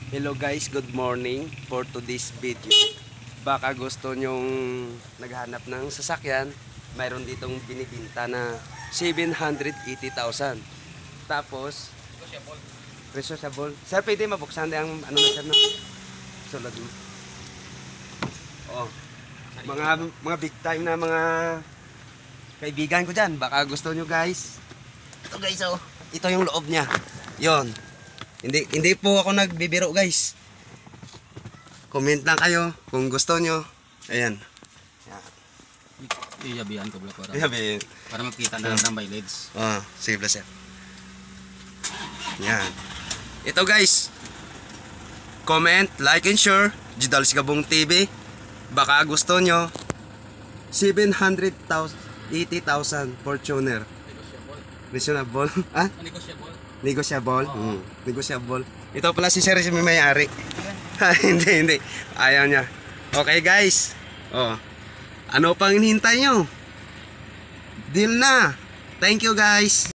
Hello guys, good morning for today's video. Baka gusto nyong naghanap ng sasakyan, mayroon ditong binibinta na 780,000. Tapos, negotiable. Sir, pwede mabuksan ang ano na sir no? Sulod mo. Oh. Mga big time na mga kaibigan ko diyan. Baka gusto nyo guys. Ito guys oh. Ito yung loob niya. 'Yon. Hindi po ako nagbibiro guys. Comment lang kayo kung gusto nyo. Ayan. Iyabihan ko black Iyabihan. para makita na lang ng mileage. Sige pala sir. Yan. Ito guys. Comment, like and share. Jidal Sigabong TV. Baka gusto nyo. 780,000 Fortuner. Reasonable. Ah? Negotiable. Negotiable? Negotiable. Ito pala si Sir, si may-ari. Hindi. Ayaw niya. Okay guys. Ano pang hinihintay nyo? Deal na. Thank you guys.